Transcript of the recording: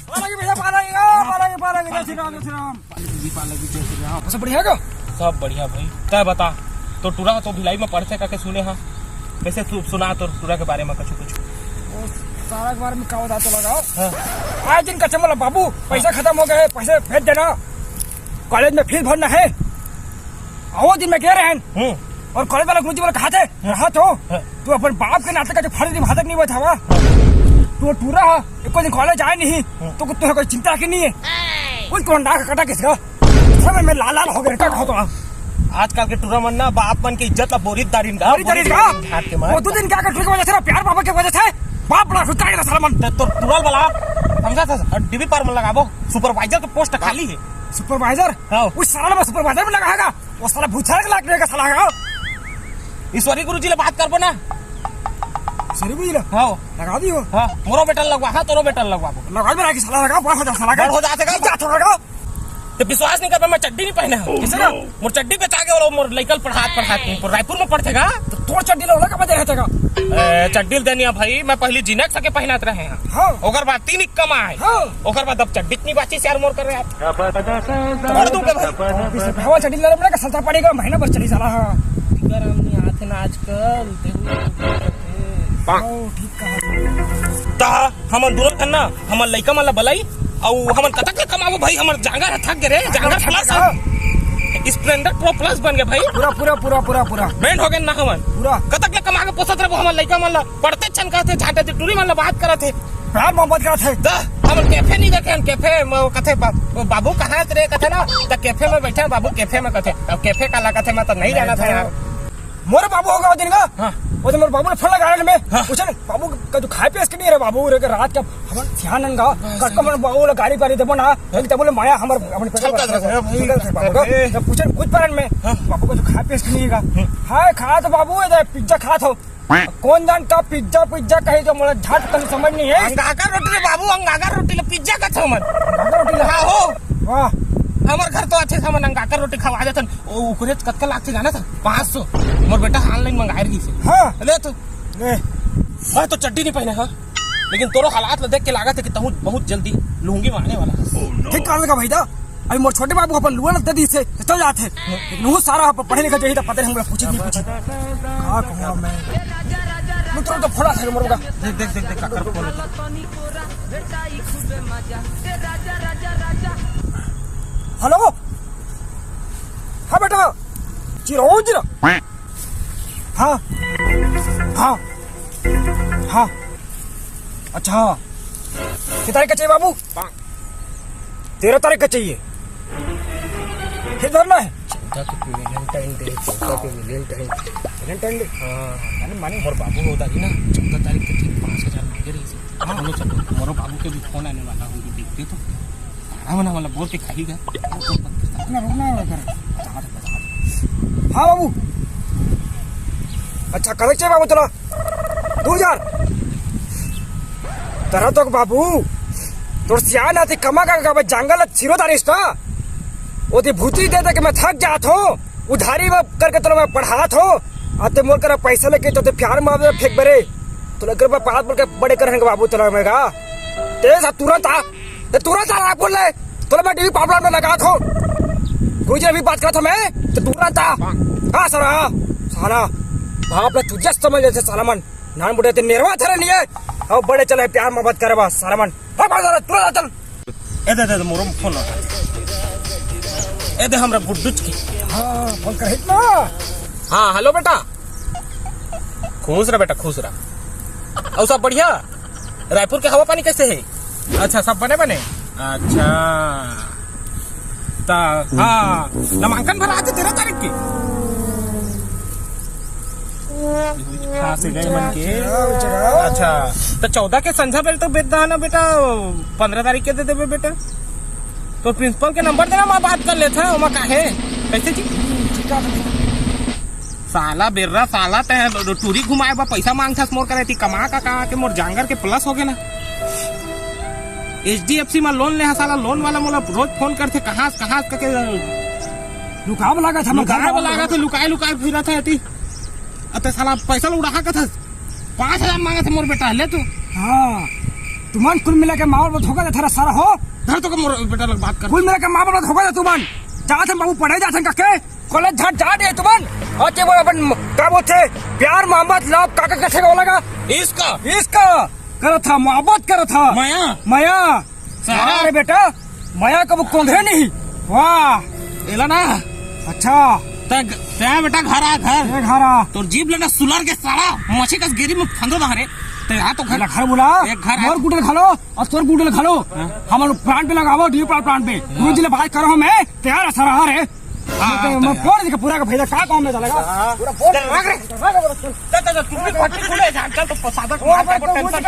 सब बढ़िया का? सब बढ़िया भाई। तय बता तो टूरा तो भिलाई में पढ़ते का के सुने हाँ कैसे सुना तो टूरा के बारे में कुछ सारा के बारे में का बता तो लगाओ। आज दिन का चमला बाबू पैसा खत्म हो गए, पैसे भेज देना, कॉलेज में फीस भरना है। आओ दिन में कह रहे हैं और कॉलेज वाला गुरुजी वाला कहा थे रहा तो तू अपन बाप के नाते का जो फर्ज भादक नहीं बैठा तू टूरा एक दिन कॉलेज आए नहीं तो तुम्हें कोई चिंता की नहीं है। कुछ कोंडा कटा किसका समय में लाल लाल हो गए क्या कहो तो आजकल के टूरा मन ना बाप मन की इज्जत ला बोरी दारिन का वो दो दिन क्या कर की वजह से प्यार बाबा की वजह से बाप बड़ा खुद का सलमान तो टूरल वाला समझा था डीबी पार में लगाबो सुपरवाइजर का पोस्ट खाली है। सुपरवाइजर उस साला में सुपरवाइजर में लगाएगा वो साला भूसा के लाख का साला है। ईश्वरी गुरुजी ले बात करबो ना सरी बुझला हां लगा दियो। हां मोरो बेटा लगवा हां तोरो बेटा लगवा लगा में राखी साला लगा बहुत हो जाएगा जा छोड़ेगा तो विश्वास नहीं कर मैं चड्डी नहीं पहने किसे ना मोर चड्डी पे तागे और मोर लइकल पढ़ात रायपुर में पढ़तेगा तो तोर चड्डी लोला का बजे रहतेगा चड्डी देनिया भाई मैं पहले जिनक सके पहनात रहे हैं हां ओकर बाद 3 कमा है ओकर बाद अब चड्डी नहीं बाची से यार मोर कर रहे आप कर दूंगा भाई हवा चड्डी ले का संता पड़ेगा महीना भर चली साला गरम नहीं आते ना आजकल ठीक कहा ता हमन दोनों खन्ना हमन लइका मन ला बलाई और हमन कतक कमाबो भाई हमर जांगर थक गए रे जांगर प्लस स्प्लेंडर प्रो प्लस बन गए भाई पूरा पूरा पूरा पूरा पूरा बैंड हो गए ना हमन पूरा कतक कमा के पोसत रहो हमर लइका मन ला पढ़ते छन कहते झाटे टूरी मन ला बात करत है प्यार मोहब्बत करत है दा हमन कैफे नहीं देखे कैफे में कथे बाबू कहां रे कथे ना त कैफे में बैठे बाबू कैफे में कथे अब कैफे का ला कथे मैं तो नहीं जाना था यार मोरे बाबू होगा वो दिन का वो तो मेरे बाबू ने फोन लगाया में पूछे बाबू का जो खाए पिए नहीं रे बाबू रे रात का हमन ध्यान नंगा कटका मन बाबू ला गाड़ी पारी देबो ना एक तो बोले माया हमर अपन पे पूछे कुछ परन में बाबू का जो खाए पिए नहीं का हाय खा तो बाबू ये पिज्जा खा तो कौन जानता पिज्जा पिज्जा कहे तो मोला झट कहीं समझ नहीं है अंगाका रोटी रे बाबू अंगाका रोटी ले पिज्जा का छ मन अंगाका रोटी ला हो वाह हमार घर तो अच्छे सामान अंगाकर रोटी खवा देतन ओ ओकरे कतका लागते जाना था 500 मोर बेटा ऑनलाइन मंगाए रही से हां ले तो ले मैं तो चड्डी नहीं पहने हां लेकिन तोरो हालात में देख के लागत है कि तू बहुत जल्दी लूंगी मारने वाला ठीक कर लगा भाई दा अभी मोर छोटे बाबू अपन लुआ दे दी से चल जाते लेकिन वो सारा पढ़े लिखा चाहिए पता नहीं हमको पूछे नहीं पूछे का कहूं मैं तो फोड़ा था मोरगा देख देख देख काकर बोल हेलो हाँ बेटा चिरोज हाँ हाँ हाँ अच्छा कितनी तारीख का चाहिए बाबू 13 तारीख का चाहिए फिर भरना है वैलेंटाइन डे हाँ मानी और बाबू होता ही ना 14 तारीख के ठीक 5000 मांगे रही मोरो बाबू के भी फोन आने वाला हूँ देखते तो हमने वाला बोल के खाई गया रुकना हाँ बाबू अच्छा कब चाहिए बाबू चलो 2000 तरह तो बाबू तोर सियान आती कमा का जंगल सिरो तारीस का वो ती भूती दे दे के मैं थक जात हो उधारी में करके तो मैं पढ़ात हो आते मोर कर पैसा लेके तो प्यार में फेंक बरे तो लेकर पास बोल के बड़े करेंगे बाबू तो मैं का तेज तुरंत आ तुरंत आ बोल रहे तो मैं टीवी पापड़ में लगा था कोई अभी बात करा था मैं तो तुरंत आ हाँ सर साला बाप ने तुझे समझ लेते साला मन नान बुढ़े निर्वा थे नहीं है अब बड़े चले प्यार मोहब्बत करे बस साला मन तुरंत चल ए दे मोरो फोन ए दे हमरा गुड्डूच की हाँ फोन कर ना हाँ हेलो बेटा खुश रहा बेटा खुश रहा और सब बढ़िया रायपुर के हवा पानी कैसे है अच्छा सब बने बने अच्छा ता हाँ नामांकन भरा आज 13 तारीख की हाँ से गए मन के अच्छा तो 14 के संझा बेल तो बेच ना बेटा 15 तारीख के दे देवे बेटा तो प्रिंसिपल के नंबर देना मैं बात कर लेता हूँ का है कैसे जी साला बेर्रा साला ते टूरी घुमाए बा पैसा मांगता मोर करे थी कमा का के मोर जांगर के प्लस हो गए ना HDFC में लोन ले साला लोन वाला मोला रोज फोन करते कहाँ करके लुकाव लगा था लुकाए फिरा था अति अते साला पैसा उड़ा का था 5000 मांगा था मोर बेटा ले तू हाँ तुमन कुल मिला के माँ बाप धोखा देता रहा सारा हो धर तो मोर बेटा लोग बात कर कुल मिला के माँ बाप धोखा दे तुमन जाते बाबू पढ़े जाते काके कॉलेज झट जा दे तुमन आते वो अपन क्या बोलते प्यार मोहब्बत लव काका कैसे का लगा इसका करा था मोहब्बत करा था माया अरे बेटा माया कब कोंधे नहीं वाह एला ना अच्छा ते बेटा घर तो जीप लेना सुलर के सारा मछी का गिरी में फंदो दा रे ते यहाँ तो घर बोला एक घर मोर गुडल खा लो और तोर गुडल खा लो हमारे प्लांट पे लगाओ डी प्लांट पे गुरुजी ने बात करो मैं तैयार सारा रे मैं फोड़ देगा पूरा का फायदा का काम में चलेगा पूरा फोड़ तुम भी फटी खुले जा चल तो सादा को टेंशन